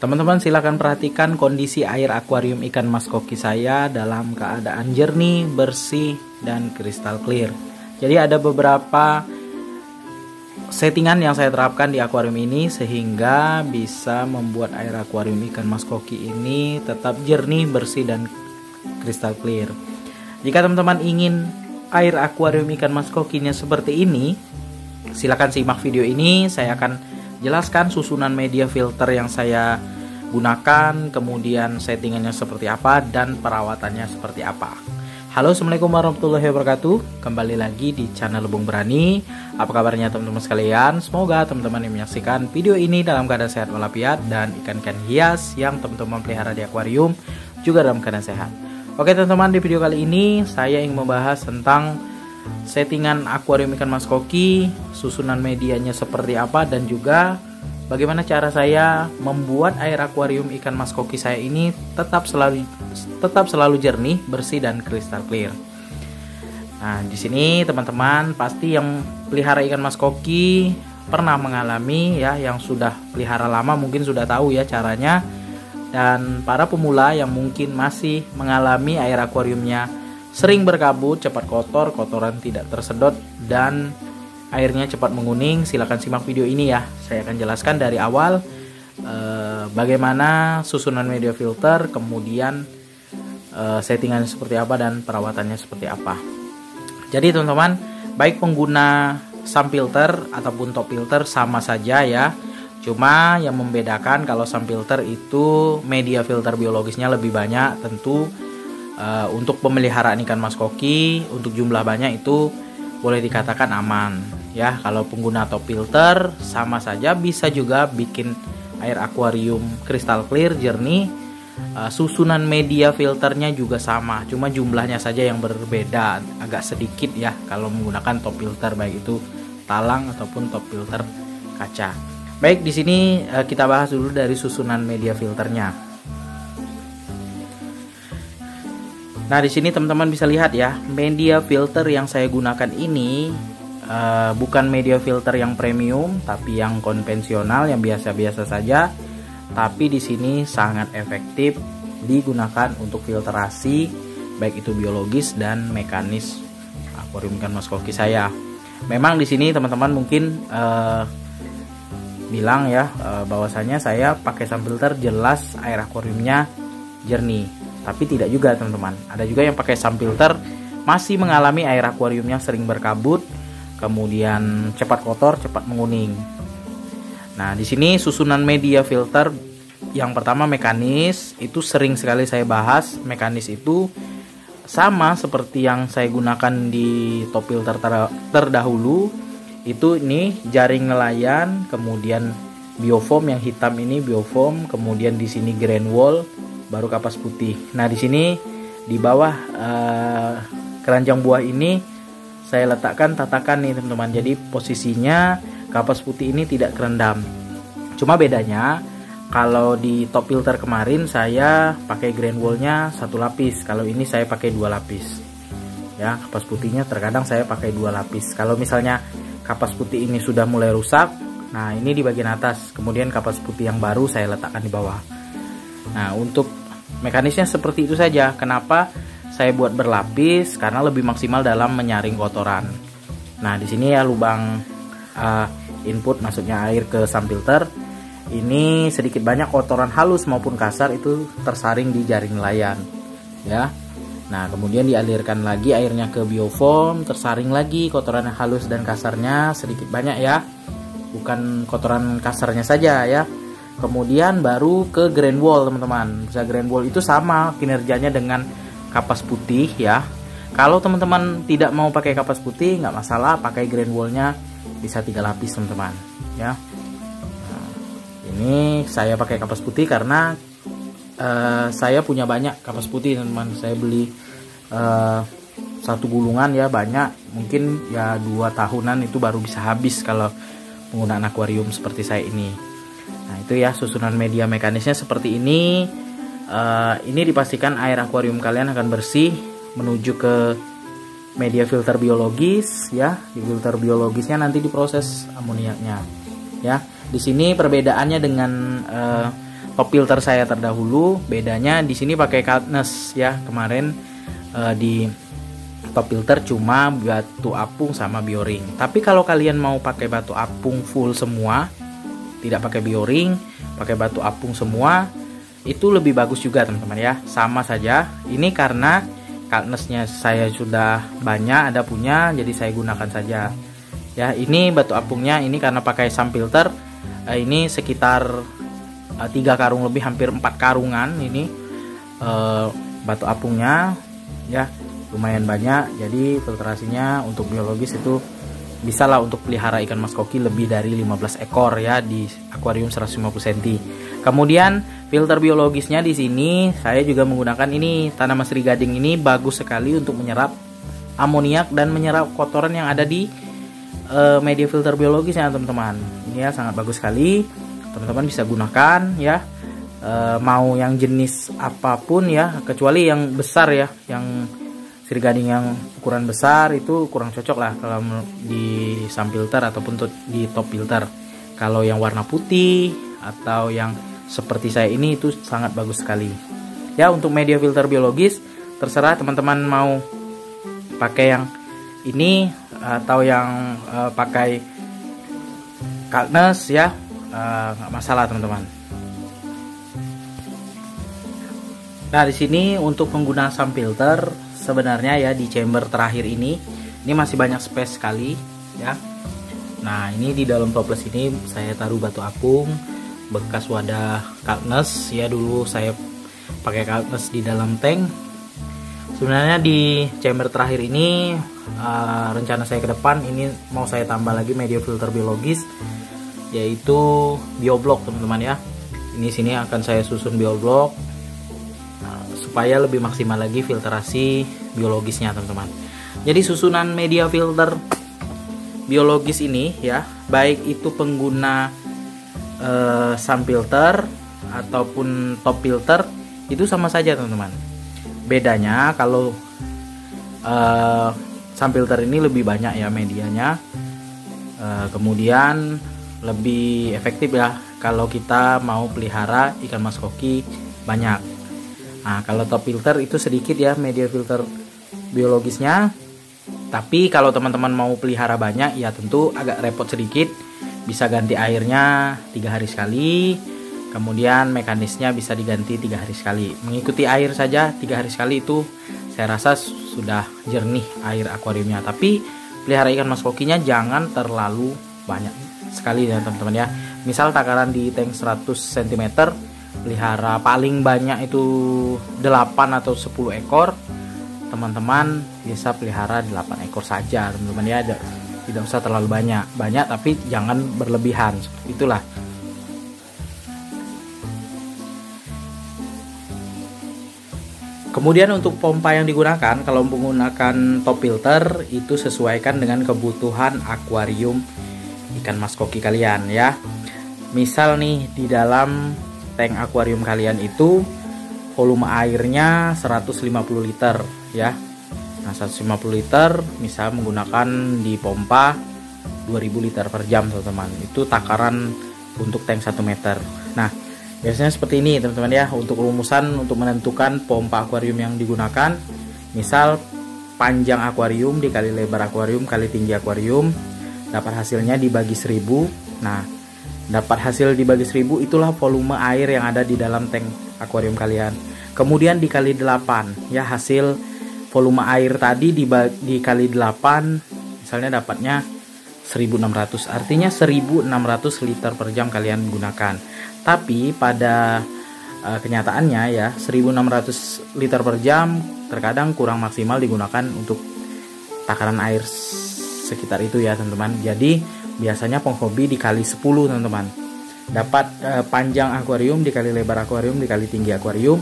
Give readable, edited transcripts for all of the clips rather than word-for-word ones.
Teman-teman silakan perhatikan kondisi air akuarium ikan mas koki saya dalam keadaan jernih, bersih, dan kristal clear. Jadi ada beberapa settingan yang saya terapkan di akuarium ini sehingga bisa membuat air akuarium ikan mas koki ini tetap jernih, bersih, dan kristal clear. Jika teman-teman ingin air akuarium ikan mas kokinya seperti ini, silakan simak video ini. Saya akan jelaskan susunan media filter yang saya gunakan, kemudian settingannya seperti apa, dan perawatannya seperti apa. Halo, assalamualaikum warahmatullahi wabarakatuh. Kembali lagi di channel Lebung Berani. Apa kabarnya teman-teman sekalian? Semoga teman-teman yang menyaksikan video ini dalam keadaan sehat walafiat dan ikan-ikan hias yang teman-teman pelihara di akuarium juga dalam keadaan sehat. Oke teman-teman, di video kali ini saya ingin membahas tentang settingan akuarium ikan mas koki, susunan medianya seperti apa, dan juga bagaimana cara saya membuat air akuarium ikan mas koki saya ini tetap selalu jernih, bersih, dan kristal clear. Nah, di sini teman-teman pasti yang pelihara ikan mas koki pernah mengalami ya, yang sudah pelihara lama mungkin sudah tahu ya caranya, dan para pemula yang mungkin masih mengalami air akuariumnya sering berkabut, cepat kotor, kotoran tidak tersedot, dan airnya cepat menguning, silakan simak video ini ya. Saya akan jelaskan dari awal bagaimana susunan media filter, kemudian settingannya seperti apa, dan perawatannya seperti apa. Jadi teman-teman, baik pengguna sump filter ataupun top filter sama saja ya. Cuma yang membedakan kalau sump filter itu media filter biologisnya lebih banyak, tentu untuk pemeliharaan ikan mas koki untuk jumlah banyak itu boleh dikatakan aman ya. Kalau pengguna top filter sama saja, bisa juga bikin air akuarium kristal clear, jernih. Susunan media filternya juga sama, cuma jumlahnya saja yang berbeda agak sedikit ya kalau menggunakan top filter, baik itu talang ataupun top filter kaca. Baik, di sini kita bahas dulu dari susunan media filternya. Nah, di sini teman-teman bisa lihat ya, media filter yang saya gunakan ini bukan media filter yang premium, tapi yang konvensional, yang biasa-biasa saja. Tapi di sini sangat efektif digunakan untuk filtrasi, baik itu biologis dan mekanis akuarium ikan mas koki saya. Memang di sini teman-teman mungkin bilang ya bahwasanya saya pakai sump filter jelas air akuariumnya jernih. Tapi tidak juga teman-teman, ada juga yang pakai sump filter masih mengalami air akuariumnya sering berkabut, kemudian cepat kotor, cepat menguning. Nah, di sini susunan media filter yang pertama mekanis, itu sering sekali saya bahas. Mekanis itu sama seperti yang saya gunakan di top filter terdahulu. Itu ini jaring nelayan, kemudian biofoam yang hitam ini biofoam, kemudian di sini grain wall, baru kapas putih. Nah, di sini di bawah keranjang buah ini saya letakkan tatakan nih teman-teman. Jadi posisinya kapas putih ini tidak kerendam. Cuma bedanya kalau di top filter kemarin saya pakai grain wallnya 1 lapis. Kalau ini saya pakai 2 lapis. Ya, kapas putihnya terkadang saya pakai 2 lapis. Kalau misalnya kapas putih ini sudah mulai rusak, nah ini di bagian atas. Kemudian kapas putih yang baru saya letakkan di bawah. Nah, untuk mekanisnya seperti itu saja. Kenapa saya buat berlapis? Karena lebih maksimal dalam menyaring kotoran. Nah, di sini ya lubang input, maksudnya air ke sump filter. Ini sedikit banyak kotoran halus maupun kasar itu tersaring di jaring nelayan. Ya. Nah, kemudian dialirkan lagi airnya ke biofoam, tersaring lagi kotoran halus dan kasarnya sedikit banyak ya. Bukan kotoran kasarnya saja ya. Kemudian baru ke grain wall teman-teman. Bisa grain wall itu sama kinerjanya dengan kapas putih ya. Kalau teman-teman tidak mau pakai kapas putih nggak masalah, pakai grain wallnya bisa 3 lapis teman-teman ya. Nah, ini saya pakai kapas putih karena saya punya banyak kapas putih teman-teman. Saya beli 1 gulungan ya, banyak, mungkin ya 2 tahunan itu baru bisa habis kalau penggunaan akuarium seperti saya ini. Nah, itu ya susunan media mekanisnya seperti ini. Ini dipastikan air akuarium kalian akan bersih menuju ke media filter biologis ya. Di filter biologisnya nanti diproses amoniaknya ya. Di sini perbedaannya dengan top filter saya terdahulu. Bedanya di sini pakai Kaltnes ya. Kemarin di top filter cuma batu apung sama bioring. Tapi kalau kalian mau pakai batu apung full semua, tidak pakai bioring, pakai batu apung semua, itu lebih bagus juga teman-teman ya. Sama saja. Ini karena Kaltnesnya saya sudah banyak ada punya, jadi saya gunakan saja. Ya, ini batu apungnya ini karena pakai SAM filter, ini sekitar 3 karung lebih, hampir 4 karungan ini batu apungnya ya, lumayan banyak. Jadi filtrasinya untuk biologis itu bisalah untuk pelihara ikan mas koki lebih dari 15 ekor ya di akuarium 150 cm. Kemudian filter biologisnya di sini saya juga menggunakan ini tanaman Sri Gading. Ini bagus sekali untuk menyerap amoniak dan menyerap kotoran yang ada di media filter biologisnya teman-teman. Ini ya sangat bagus sekali, teman-teman bisa gunakan ya, mau yang jenis apapun ya, kecuali yang besar ya, yang Sri Gading yang ukuran besar itu kurang cocok lah kalau di SAM filter ataupun di top filter. Kalau yang warna putih atau yang seperti saya ini itu sangat bagus sekali ya. Untuk media filter biologis terserah teman-teman mau pakai yang ini atau yang pakai Kaltnes ya, nggak masalah teman-teman. Nah di sini untuk penggunaan SAM filter sebenarnya ya di chamber terakhir ini masih banyak space sekali ya. Nah ini di dalam toples ini saya taruh batu apung bekas wadah Kaltnes ya, dulu saya pakai Kaltnes di dalam tank. Sebenarnya di chamber terakhir ini rencana saya ke depan ini mau saya tambah lagi media filter biologis, yaitu bioblock teman-teman ya. Ini sini akan saya susun bioblock supaya lebih maksimal lagi filtrasi biologisnya teman-teman. Jadi susunan media filter biologis ini ya, baik itu pengguna SAM filter ataupun top filter itu sama saja teman-teman. Bedanya kalau SAM filter ini lebih banyak ya medianya, kemudian lebih efektif ya kalau kita mau pelihara ikan mas koki banyak. Nah kalau top filter itu sedikit ya media filter biologisnya, tapi kalau teman-teman mau pelihara banyak ya tentu agak repot sedikit, bisa ganti airnya 3 hari sekali, kemudian mekanisnya bisa diganti 3 hari sekali. Mengikuti air saja 3 hari sekali itu saya rasa sudah jernih air akuariumnya. Tapi pelihara ikan mas kokinya jangan terlalu banyak sekali ya teman-teman ya. Misal takaran di tank 100 cm, pelihara paling banyak itu 8 atau 10 ekor, teman-teman bisa pelihara 8 ekor saja teman-teman ya, tidak usah terlalu banyak tapi jangan berlebihan, seperti itulah. Kemudian untuk pompa yang digunakan, kalau menggunakan top filter itu sesuaikan dengan kebutuhan akuarium ikan mas koki kalian ya. Misal nih di dalam tank akuarium kalian itu volume airnya 150 liter ya. Nah 150 liter misal menggunakan di pompa 2000 liter per jam teman-teman. Itu takaran untuk tank 1 meter. Nah biasanya seperti ini teman-teman ya. Untuk rumusan untuk menentukan pompa akuarium yang digunakan, misal panjang akuarium dikali lebar akuarium kali tinggi akuarium, dapat hasilnya dibagi 1000. Nah dapat hasil dibagi 1000 itulah volume air yang ada di dalam tank akuarium kalian. Kemudian dikali 8 ya, hasil volume air tadi dikali 8 misalnya dapatnya 1600, artinya 1600 liter per jam kalian gunakan. Tapi pada kenyataannya ya 1600 liter per jam terkadang kurang maksimal digunakan untuk takaran air sekitar itu ya teman-teman. Jadi biasanya penghobi dikali 10 teman-teman, dapat panjang akuarium dikali lebar akuarium dikali tinggi akuarium,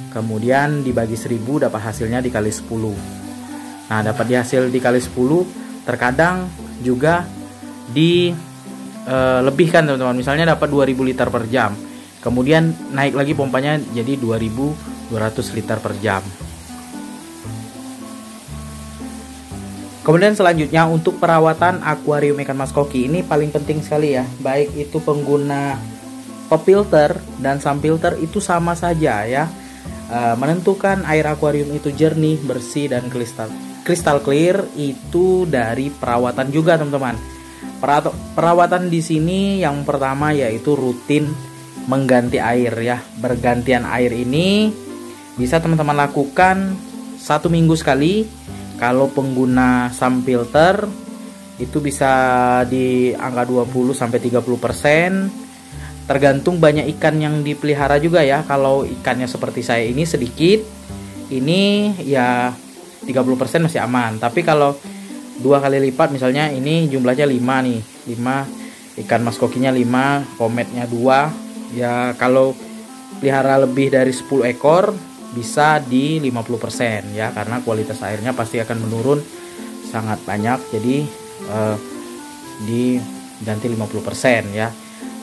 kemudian dibagi 1000 dapat hasilnya dikali 10. Nah dapat di hasil dikali 10 terkadang juga dilebihkan teman-teman, misalnya dapat 2000 liter per jam, kemudian naik lagi pompanya jadi 2200 liter per jam. Kemudian selanjutnya untuk perawatan akuarium ikan mas koki ini paling penting sekali ya, baik itu pengguna top filter dan sump filter itu sama saja ya. Menentukan air akuarium itu jernih, bersih dan kristal clear itu dari perawatan juga teman-teman. Perawatan di sini yang pertama yaitu rutin mengganti air ya. Bergantian air ini bisa teman-teman lakukan 1 minggu sekali. Kalau pengguna sump filter itu bisa di angka 20-30%. Tergantung banyak ikan yang dipelihara juga ya. Kalau ikannya seperti saya ini sedikit, ini ya 30% masih aman. Tapi kalau 2 kali lipat, misalnya ini jumlahnya 5 nih, 5 ikan mas kokinya 5, kometnya 2 ya. Kalau pelihara lebih dari 10 ekor bisa di 50% ya, karena kualitas airnya pasti akan menurun sangat banyak. Jadi diganti 50% ya.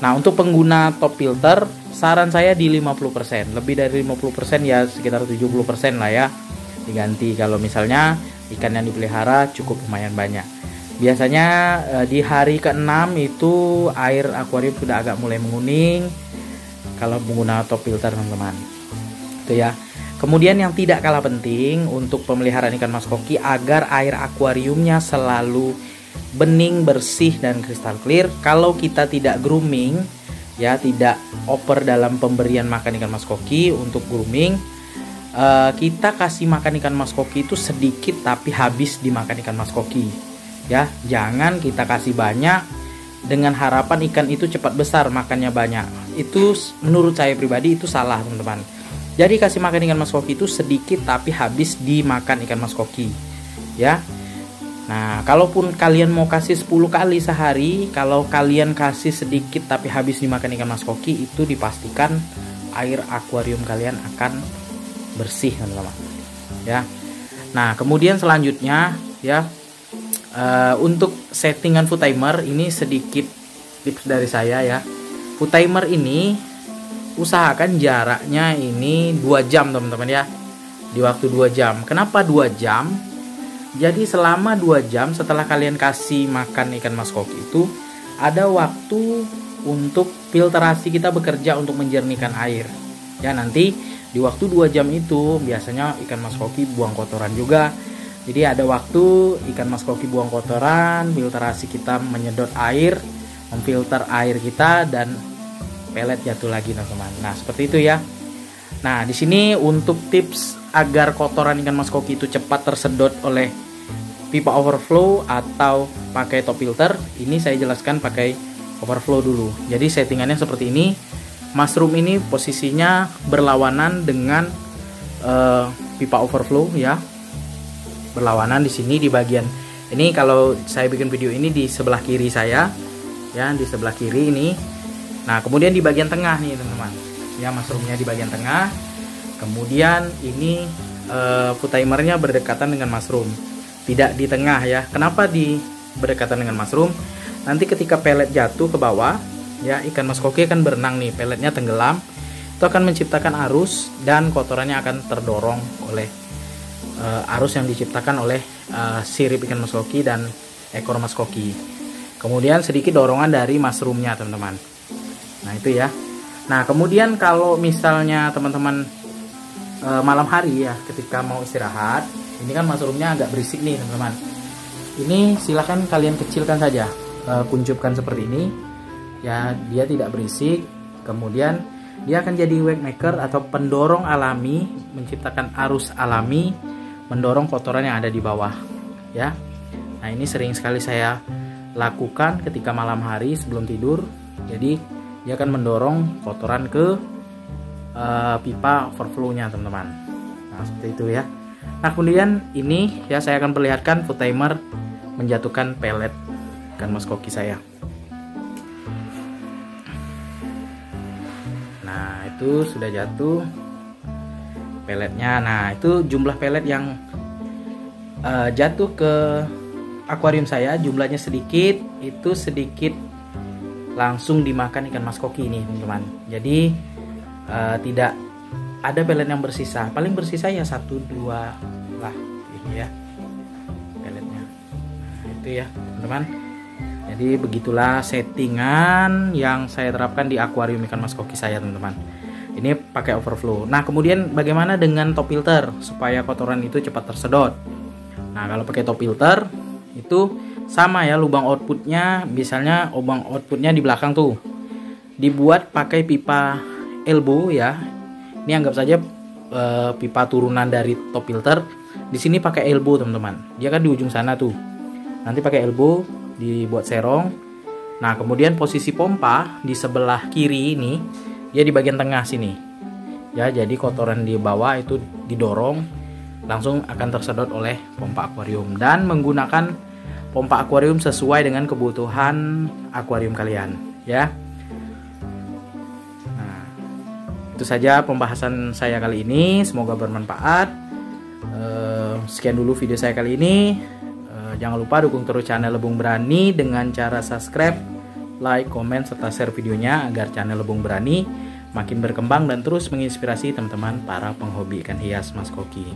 Nah, untuk pengguna top filter saran saya di 50%. Lebih dari 50% ya sekitar 70% lah ya diganti. Kalau misalnya ikan yang dipelihara cukup lumayan banyak. Biasanya di hari ke-6 itu air akuarium sudah agak mulai menguning kalau pengguna top filter teman-teman. Itu ya. Kemudian yang tidak kalah penting untuk pemeliharaan ikan mas koki agar air akuariumnya selalu bening, bersih dan kristal clear. Kalau kita tidak grooming ya, tidak oper dalam pemberian makan ikan mas koki. Untuk grooming kita kasih makan ikan mas koki itu sedikit tapi habis dimakan ikan mas koki ya. Jangan kita kasih banyak dengan harapan ikan itu cepat besar makannya banyak. Itu menurut saya pribadi itu salah teman-teman. Jadi kasih makan ikan mas koki itu sedikit tapi habis dimakan ikan mas koki ya. Nah, kalaupun kalian mau kasih 10 kali sehari, kalau kalian kasih sedikit tapi habis dimakan ikan mas koki, itu dipastikan air akuarium kalian akan bersih teman-teman ya. Nah, kemudian selanjutnya ya, untuk settingan food timer ini sedikit tips dari saya ya. Food timer ini usahakan jaraknya ini 2 jam teman-teman ya, di waktu 2 jam. Kenapa 2 jam? Jadi selama 2 jam setelah kalian kasih makan ikan mas koki itu ada waktu untuk filtrasi kita bekerja untuk menjernihkan air ya. Nanti di waktu 2 jam itu biasanya ikan mas koki buang kotoran juga. Jadi ada waktu ikan mas koki buang kotoran, filtrasi kita menyedot air, memfilter air kita, dan pelet jatuh lagi teman-teman. Nah, seperti itu ya. Nah, di sini untuk tips agar kotoran ikan mas koki itu cepat tersedot oleh pipa overflow atau pakai top filter, ini saya jelaskan pakai overflow dulu. Jadi settingannya seperti ini. Mushroom ini posisinya berlawanan dengan pipa overflow ya. Berlawanan di sini di bagian ini. Kalau saya bikin video ini di sebelah kiri saya ya, di sebelah kiri ini. Nah, kemudian di bagian tengah nih teman-teman ya, mushroomnya di bagian tengah. Kemudian ini food timernya berdekatan dengan mushroom, tidak di tengah ya. Kenapa di berdekatan dengan mushroom? Nanti ketika pelet jatuh ke bawah ya, ikan mas koki akan berenang nih, peletnya tenggelam, itu akan menciptakan arus dan kotorannya akan terdorong oleh arus yang diciptakan oleh sirip ikan mas koki dan ekor mas koki. Kemudian sedikit dorongan dari mushroomnya teman-teman. Nah, itu ya. Nah, kemudian kalau misalnya teman-teman malam hari ya, ketika mau istirahat, ini kan mushroomnya agak berisik nih teman-teman. Ini silahkan kalian kecilkan saja, kuncupkan seperti ini ya, dia tidak berisik. Kemudian dia akan jadi wake maker atau pendorong alami, menciptakan arus alami, mendorong kotoran yang ada di bawah ya. Nah, ini sering sekali saya lakukan ketika malam hari sebelum tidur. Jadi dia akan mendorong kotoran ke pipa overflow-nya teman-teman. Nah, seperti itu ya. Nah, kemudian ini ya saya akan perlihatkan food timer menjatuhkan pelet ikan mas koki saya. Nah, itu sudah jatuh peletnya. Nah, itu jumlah pelet yang jatuh ke akuarium saya, jumlahnya sedikit, itu sedikit langsung dimakan ikan mas koki ini teman-teman. Jadi tidak ada pelet yang bersisa, paling bersisa ya 1-2 lah ini ya peletnya. Nah, itu ya teman-teman Jadi begitulah settingan yang saya terapkan di akuarium ikan mas koki saya, teman-teman. Ini pakai overflow. Nah, kemudian bagaimana dengan top filter supaya kotoran itu cepat tersedot? Nah, kalau pakai top filter itu sama ya, lubang outputnya, misalnya lubang outputnya di belakang tuh, dibuat pakai pipa elbow ya. Ini anggap saja pipa turunan dari top filter. Di sini pakai elbow, teman-teman. Dia kan di ujung sana tuh. Nanti pakai elbow, dibuat serong. Nah, kemudian posisi pompa di sebelah kiri ini, dia di bagian tengah sini. Ya, jadi kotoran di bawah itu didorong, langsung akan tersedot oleh pompa akuarium, dan menggunakan pompa akuarium sesuai dengan kebutuhan akuarium kalian, ya. Nah, itu saja pembahasan saya kali ini. Semoga bermanfaat. Sekian dulu video saya kali ini. Jangan lupa dukung terus channel Lebung Berani dengan cara subscribe, like, komen, serta share videonya agar channel Lebung Berani makin berkembang dan terus menginspirasi teman-teman para penghobi ikan hias mas koki.